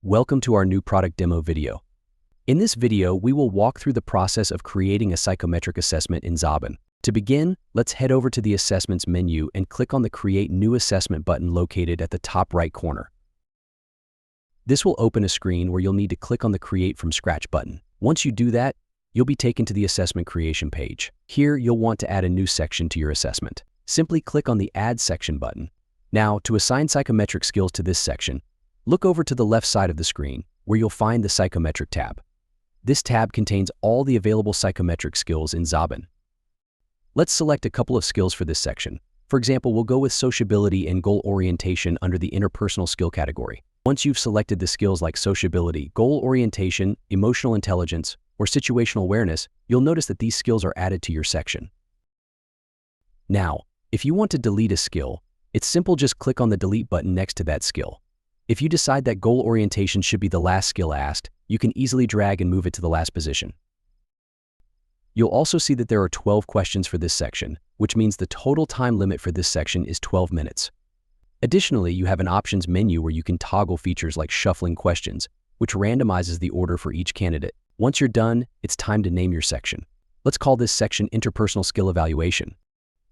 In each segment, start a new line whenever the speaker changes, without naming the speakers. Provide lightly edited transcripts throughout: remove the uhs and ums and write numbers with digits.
Welcome to our new product demo video. In this video, we will walk through the process of creating a psychometric assessment in Xobin. To begin, let's head over to the Assessments menu and click on the Create New Assessment button located at the top right corner. This will open a screen where you'll need to click on the Create from Scratch button. Once you do that, you'll be taken to the assessment creation page. Here, you'll want to add a new section to your assessment. Simply click on the Add Section button. Now, to assign psychometric skills to this section, look over to the left side of the screen, where you'll find the Psychometric tab. This tab contains all the available psychometric skills in Xobin. Let's select a couple of skills for this section. For example, we'll go with Sociability and Goal Orientation under the Interpersonal skill category. Once you've selected the skills like Sociability, Goal Orientation, Emotional Intelligence, or Situational Awareness, you'll notice that these skills are added to your section. Now, if you want to delete a skill, it's simple, just click on the Delete button next to that skill. If you decide that Goal Orientation should be the last skill asked, you can easily drag and move it to the last position. You'll also see that there are 12 questions for this section, which means the total time limit for this section is 12 minutes. Additionally, you have an options menu where you can toggle features like shuffling questions, which randomizes the order for each candidate. Once you're done, it's time to name your section. Let's call this section Interpersonal Skill Evaluation.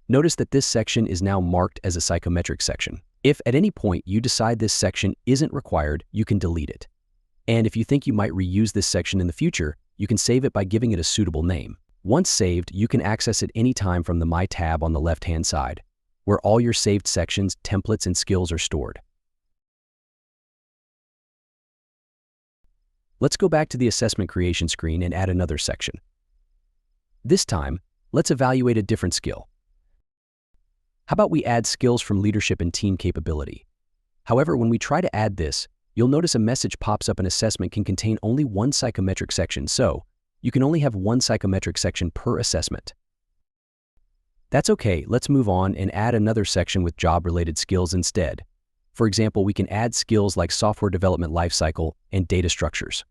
Notice that this section is now marked as a psychometric section. If at any point you decide this section isn't required, you can delete it. And if you think you might reuse this section in the future, you can save it by giving it a suitable name. Once saved, you can access it anytime from the My tab on the left-hand side, where all your saved sections, templates, and skills are stored. Let's go back to the assessment creation screen and add another section. This time, let's evaluate a different skill. How about we add skills from leadership and team capability? However, when we try to add this, you'll notice a message pops up. An assessment can contain only one psychometric section, so you can only have one psychometric section per assessment. That's okay, let's move on and add another section with job-related skills instead. For example, we can add skills like software development lifecycle and data structures.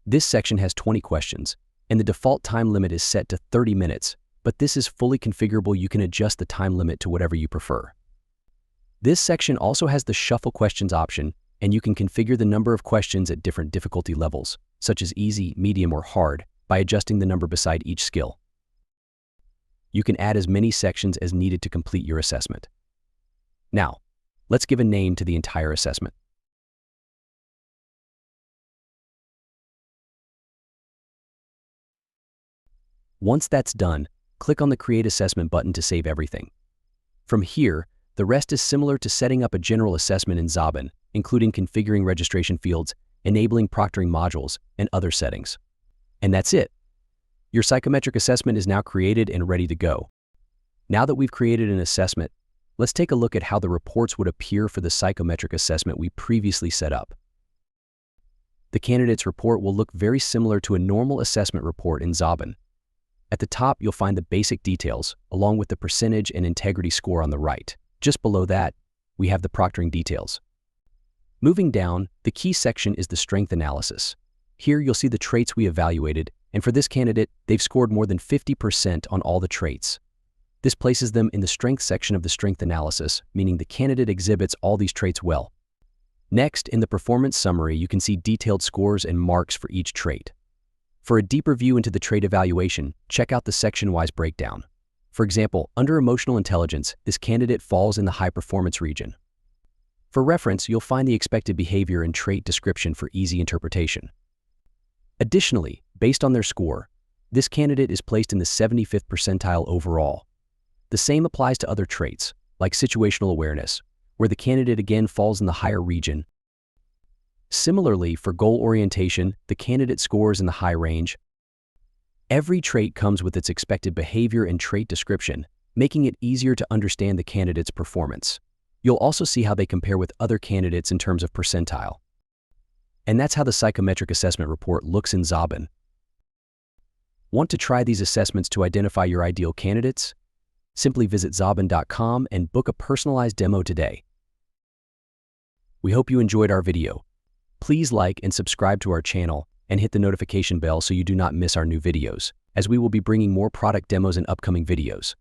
This section has 20 questions, and the default time limit is set to 30 minutes, but this is fully configurable. You can adjust the time limit to whatever you prefer. This section also has the Shuffle Questions option, and you can configure the number of questions at different difficulty levels, such as easy, medium, or hard, by adjusting the number beside each skill. You can add as many sections as needed to complete your assessment. Now, let's give a name to the entire assessment. Once that's done, click on the Create Assessment button to save everything. From here, the rest is similar to setting up a general assessment in Xobin, including configuring registration fields, enabling proctoring modules, and other settings. And that's it. Your psychometric assessment is now created and ready to go. Now that we've created an assessment, let's take a look at how the reports would appear for the psychometric assessment we previously set up. The candidate's report will look very similar to a normal assessment report in Xobin. At the top, you'll find the basic details, along with the percentage and integrity score on the right. Just below that, we have the proctoring details. Moving down, the key section is the strength analysis. Here, you'll see the traits we evaluated, and for this candidate, they've scored more than 50% on all the traits. This places them in the strength section of the strength analysis, meaning the candidate exhibits all these traits well. Next, in the performance summary, you can see detailed scores and marks for each trait. For a deeper view into the trait evaluation, check out the section-wise breakdown. For example, under Emotional Intelligence, this candidate falls in the high performance region. For reference, you'll find the expected behavior and trait description for easy interpretation. Additionally, based on their score, this candidate is placed in the 75th percentile overall. The same applies to other traits, like situational awareness, where the candidate again falls in the higher region. Similarly, for goal orientation, the candidate scores in the high range. Every trait comes with its expected behavior and trait description, making it easier to understand the candidate's performance. You'll also see how they compare with other candidates in terms of percentile. And that's how the psychometric assessment report looks in Xobin. Want to try these assessments to identify your ideal candidates? Simply visit Xobin.com and book a personalized demo today. We hope you enjoyed our video. Please like and subscribe to our channel and hit the notification bell so you do not miss our new videos, as we will be bringing more product demos in upcoming videos.